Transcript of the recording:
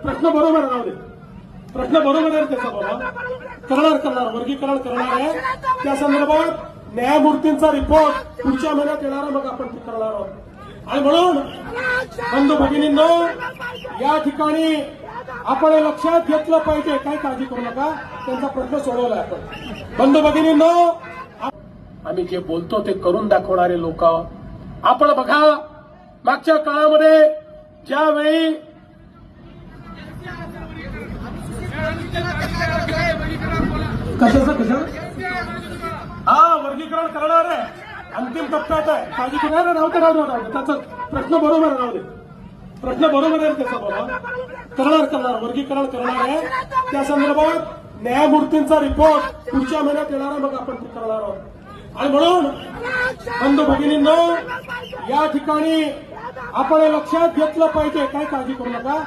प्रश्न बरोबर राहू दे. प्रश्न बरोबर आहे त्याचा बाबा. करणार वर्गीकरण करणार आहे. त्या संदर्भात न्यायमूर्तींचा रिपोर्ट पुढच्या महिन्यात येणार, मग आपण ते करणार आहोत. आणि म्हणून बंधू भगिनींनो, या ठिकाणी आपण लक्षात घेतलं पाहिजे. काही काळजी करू नका, त्यांचा प्रश्न सोडवलाय आपण. बंधू भगिनींनो, आम्ही जे बोलतो ते करून दाखवणारे लोक आपण बघा. मागच्या काळामध्ये ज्यावेळी कशा वर्गीकरण करणार आहे, अंतिम टप्प्यात आहे. काळजी करणार राहू दे. त्याचा प्रश्न बरोबर राहू दे. प्रश्न बरोबर आहे त्याचा बाबा. करणार वर्गीकरण करणार आहे. त्या संदर्भात न्यायमूर्तींचा रिपोर्ट पुढच्या महिन्यात येणार, मग आपण ते करणार आहोत. आणि म्हणून बंधू भगिनींनो, या ठिकाणी आपण लक्षात घेतलं पाहिजे. काही काळजी करू नका.